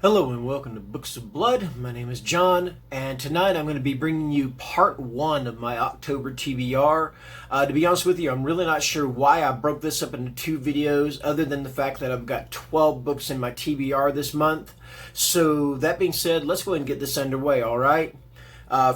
Hello and welcome to Books of Blood. My name is John, and tonight I'm going to be bringing you part one of my October TBR. To be honest with you, I'm really not sure why I broke this up into two videos, other than the fact that I've got 12 books in my TBR this month. So that being said, let's go ahead and get this underway, alright?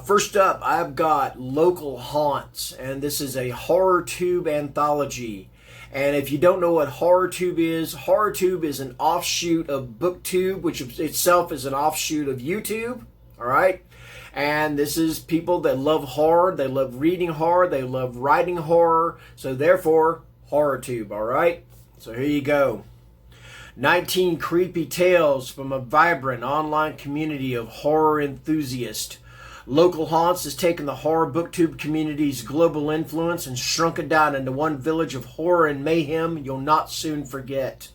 First up, I've got Local Haunts, and this is a Horrortube anthology. And if you don't know what Horrortube is an offshoot of Booktube, which itself is an offshoot of YouTube, all right? And this is people that love horror, they love reading horror, they love writing horror, so therefore, Horrortube, all right? So here you go. 19 creepy tales from a vibrant online community of horror enthusiasts. Local Haunts has taken the horror booktube community's global influence and shrunk it down into one village of horror and mayhem you'll not soon forget.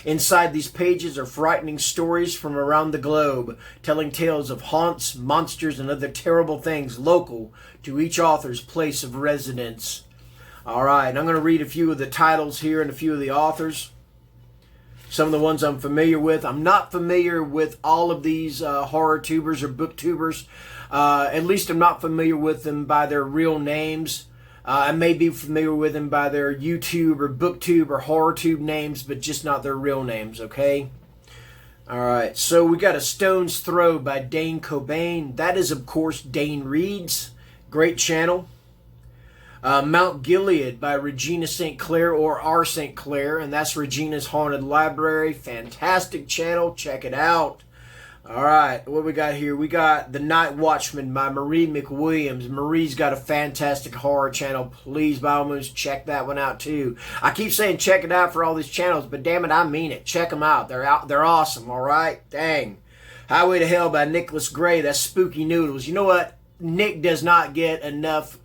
Inside these pages are frightening stories from around the globe, telling tales of haunts, monsters, and other terrible things local to each author's place of residence. Alright, I'm going to read a few of the titles here and a few of the authors. Some of the ones I'm familiar with. I'm not familiar with all of these horror tubers or booktubers. At least I'm not familiar with them by their real names. I may be familiar with them by their YouTube or Booktube or Horrortube names, but just not their real names, okay? Alright, so we got A Stone's Throw by Dane Cobain. That is, of course, Dane Reads. Great channel. Mount Gilead by Regina St. Clair, or R. St. Clair, and that's Regina's Haunted Library. Fantastic channel. Check it out. Alright, what we got here? We got The Night Watchman by Marie McWilliams. Marie's got a fantastic horror channel. Please, by all means, check that one out, too. I keep saying check it out for all these channels, but damn it, I mean it. Check them out. They're awesome, alright? Dang. Highway to Hell by Nicholas Gray. That's Spooky Noodles. You know what? Nick does not get enough...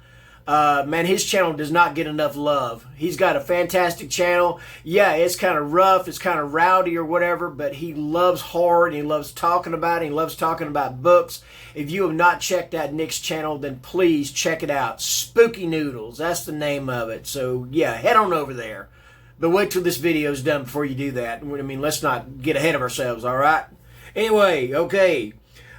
man, his channel does not get enough love. He's got a fantastic channel. Yeah, it's kind of rough, it's kind of rowdy or whatever, but he loves horror and he loves talking about it. He loves talking about books. If you have not checked out Nick's channel, then please check it out. Spooky Noodles, that's the name of it. So yeah, head on over there. But wait till this video is done before you do that. I mean, let's not get ahead of ourselves, all right? Anyway, okay.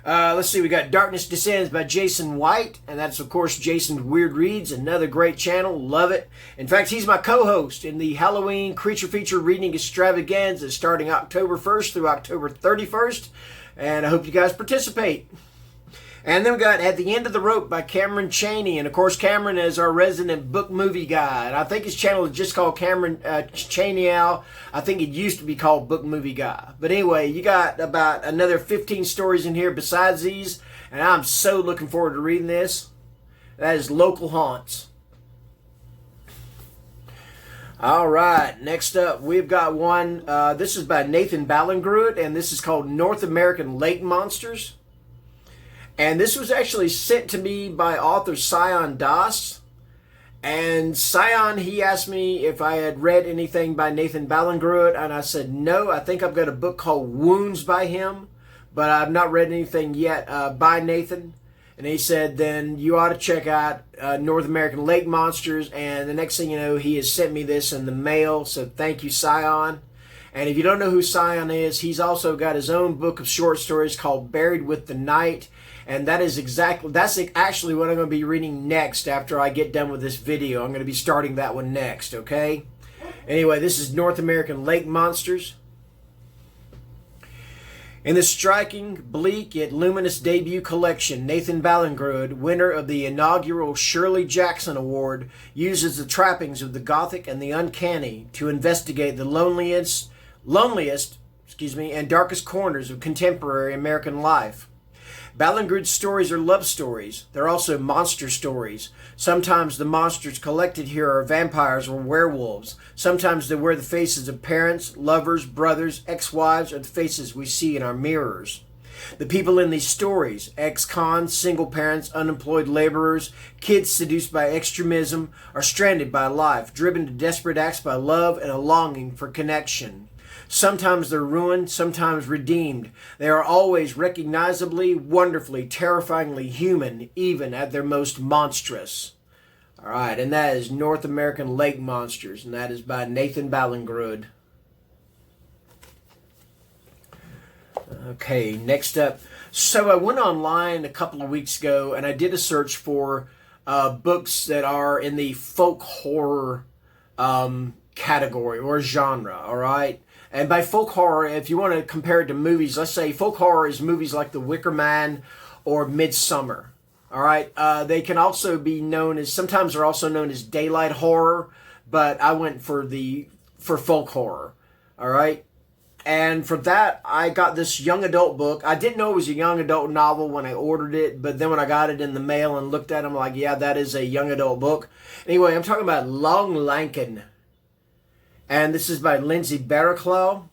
Let's see, we got Darkness Descends by Jason White, and that's, of course, Jason's Weird Reads, another great channel, love it. In fact, he's my co-host in the Halloween Creature Feature Reading Extravaganza starting October 1st through October 31st, and I hope you guys participate. And then we got At the End of the Rope by Cameron Chaney, and of course Cameron is our resident book movie guy, and I think his channel is just called Cameron Chaney Al. I think it used to be called Book Movie Guy. But anyway, you got about another 15 stories in here besides these, and I'm so looking forward to reading this. That is Local Haunts. Alright, next up we've got one, this is by Nathan Ballingrud, and this is called North American Lake Monsters. And this was actually sent to me by author Sion Das. And Sion, he asked me if I had read anything by Nathan Ballingrud, and I said no. I think I've got a book called Wounds by him, but I've not read anything yet by Nathan. And he said, then you ought to check out North American Lake Monsters. And the next thing you know, he has sent me this in the mail. So thank you, Sion. And if you don't know who Sion is, he's also got his own book of short stories called Buried with the Night. And that's actually what I'm going to be reading next after I get done with this video. I'm going to be starting that one next, okay? Anyway, this is North American Lake Monsters. In the striking, bleak, yet luminous debut collection, Nathan Ballingrud, winner of the inaugural Shirley Jackson Award, uses the trappings of the gothic and the uncanny to investigate the loneliest, and darkest corners of contemporary American life. Ballingrud's stories are love stories. They're also monster stories. Sometimes the monsters collected here are vampires or werewolves. Sometimes they wear the faces of parents, lovers, brothers, ex-wives, or the faces we see in our mirrors. The people in these stories, ex-cons, single parents, unemployed laborers, kids seduced by extremism, are stranded by life, driven to desperate acts by love and a longing for connection. Sometimes they're ruined, sometimes redeemed. They are always recognizably, wonderfully, terrifyingly human, even at their most monstrous. All right, and that is North American Lake Monsters, and that is by Nathan Ballingrud. Okay, next up. So I went online a couple of weeks ago and I did a search for books that are in the folk horror category or genre, all right? And by folk horror, if you want to compare it to movies, let's say folk horror is movies like The Wicker Man or Midsummer, all right? They can also be known as, sometimes they're also known as daylight horror, but I went for folk horror, all right? And for that, I got this young adult book. I didn't know it was a young adult novel when I ordered it, but then when I got it in the mail and looked at it, I'm like, yeah, that is a young adult book. Anyway, I'm talking about Long Lankin. And this is by Lindsay Barraclough.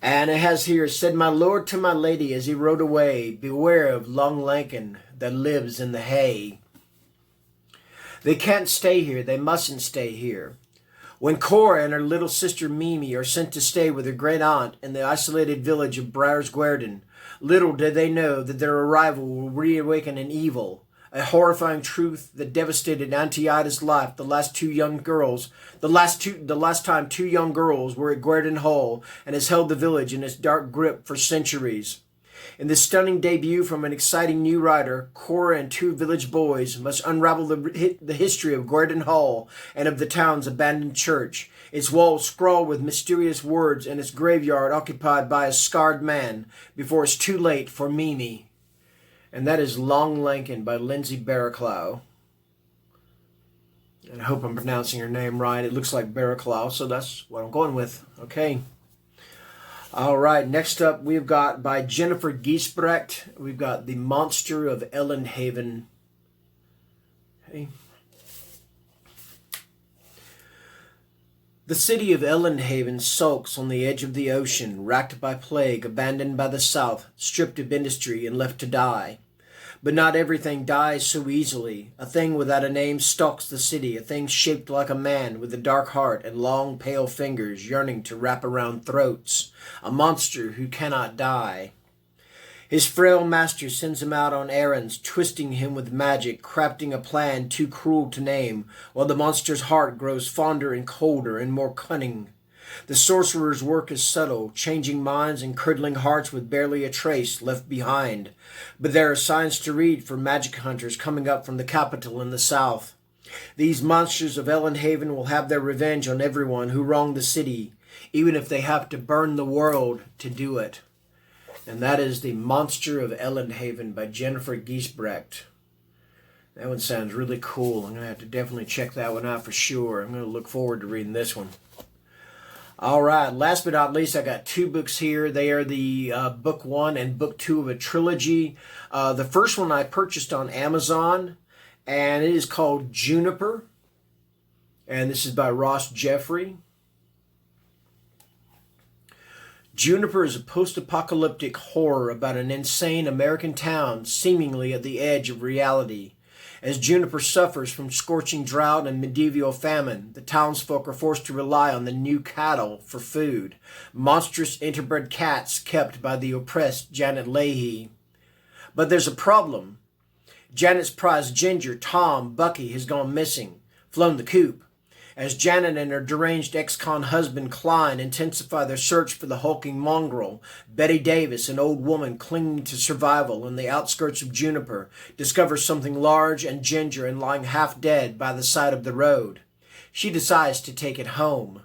And it has here, said my lord to my lady as he rode away, beware of Long Lankin that lives in the hay. They can't stay here. They mustn't stay here. When Cora and her little sister Mimi are sent to stay with her great aunt in the isolated village of Briars Guerdon, little did they know that their arrival will reawaken an evil, a horrifying truth that devastated Auntie Ida's life the last time two young girls were at Guerdon Hall and has held the village in its dark grip for centuries. In this stunning debut from an exciting new writer, Cora and two village boys must unravel the history of Guerdon Hall and of the town's abandoned church, its walls scrawled with mysterious words and its graveyard occupied by a scarred man, before it's too late for Mimi. And that is Long Lankin by Lindsay Barraclough. And I hope I'm pronouncing her name right. It looks like Barraclough, so that's what I'm going with. Okay. All right, next up we've got by Jennifer Giesbrecht, we've got The Monster of Ellenhaven. Okay. The city of Ellenhaven sulks on the edge of the ocean, racked by plague, abandoned by the South, stripped of industry and left to die. But not everything dies so easily. A thing without a name stalks the city, a thing shaped like a man with a dark heart and long pale fingers yearning to wrap around throats. A monster who cannot die. His frail master sends him out on errands, twisting him with magic, crafting a plan too cruel to name, while the monster's heart grows fonder and colder and more cunning. The sorcerer's work is subtle, changing minds and curdling hearts with barely a trace left behind. But there are signs to read for magic hunters coming up from the capital in the south. These monsters of Ellenhaven will have their revenge on everyone who wronged the city, even if they have to burn the world to do it. And that is The Monster of Ellenhaven by Jennifer Giesbrecht. That one sounds really cool. I'm going to have to definitely check that one out for sure. I'm going to look forward to reading this one. All right, last but not least, I got two books here. They are the book one and book two of a trilogy. The first one I purchased on Amazon, and it is called Juniper. And this is by Ross Jeffrey. Juniper is a post-apocalyptic horror about an insane American town seemingly at the edge of reality. As Juniper suffers from scorching drought and medieval famine, the townsfolk are forced to rely on the new cattle for food, monstrous interbred cats kept by the oppressed Janet Leahy. But there's a problem. Janet's prize Ginger, Tom, Bucky has gone missing, flown the coop. As Janet and her deranged ex-con husband Klein intensify their search for the hulking mongrel, Betty Davis, an old woman clinging to survival in the outskirts of Juniper, discovers something large and ginger and lying half dead by the side of the road. She decides to take it home.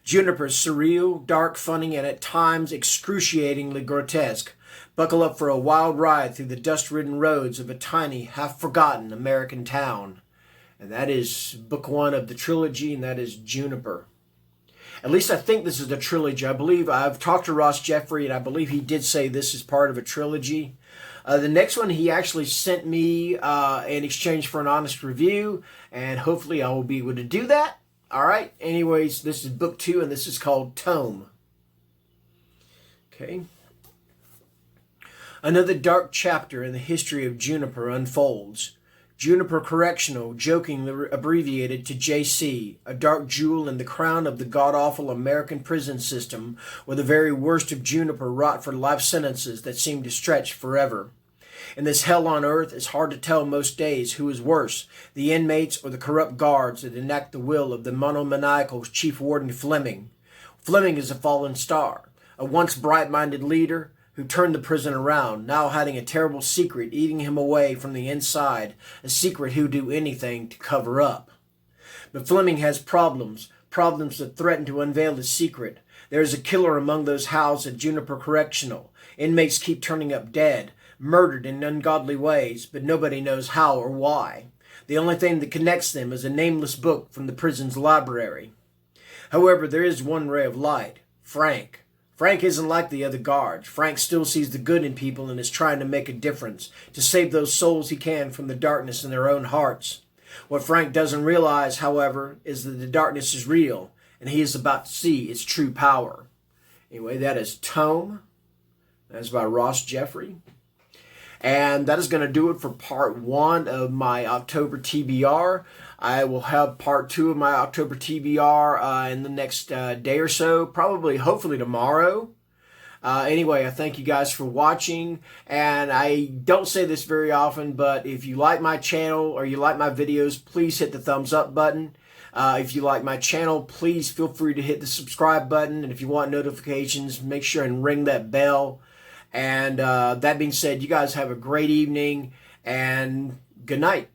Juniper is surreal, dark, funny, and at times excruciatingly grotesque. Buckle up for a wild ride through the dust-ridden roads of a tiny, half-forgotten American town. And that is book one of the trilogy, and that is Juniper. At least I think this is the trilogy. I believe I've talked to Ross Jeffrey, and I believe he did say this is part of a trilogy. The next one he actually sent me in exchange for an honest review, and hopefully I will be able to do that. All right. Anyways, this is book two, and this is called Tome. Okay. Another dark chapter in the history of Juniper unfolds. Juniper Correctional, jokingly abbreviated to JC, a dark jewel in the crown of the god-awful American prison system, where the very worst of Juniper rot for life sentences that seem to stretch forever. In this hell on earth, it's hard to tell most days who is worse, the inmates or the corrupt guards that enact the will of the monomaniacal Chief Warden Fleming. Fleming is a fallen star, a once bright-minded leader who turned the prison around, now hiding a terrible secret eating him away from the inside, a secret he'll do anything to cover up. But Fleming has problems that threaten to unveil his secret. There is a killer among those housed at Juniper Correctional. Inmates keep turning up dead, murdered in ungodly ways, but nobody knows how or why. The only thing that connects them is a nameless book from the prison's library. However, there is one ray of light: Frank. Frank isn't like the other guards. Frank still sees the good in people and is trying to make a difference, to save those souls he can from the darkness in their own hearts. What Frank doesn't realize, however, is that the darkness is real, and he is about to see its true power. Anyway, that is Tome. That's by Ross Jeffrey. And that is going to do it for part 1 of my October TBR. I will have part 2 of my October TBR in the next day or so, probably, hopefully tomorrow. Anyway, I thank you guys for watching, and I don't say this very often, but if you like my channel or you like my videos, please hit the thumbs up button. If you like my channel, please feel free to hit the subscribe button, and if you want notifications, make sure and ring that bell. And that being said, you guys have a great evening, and good night.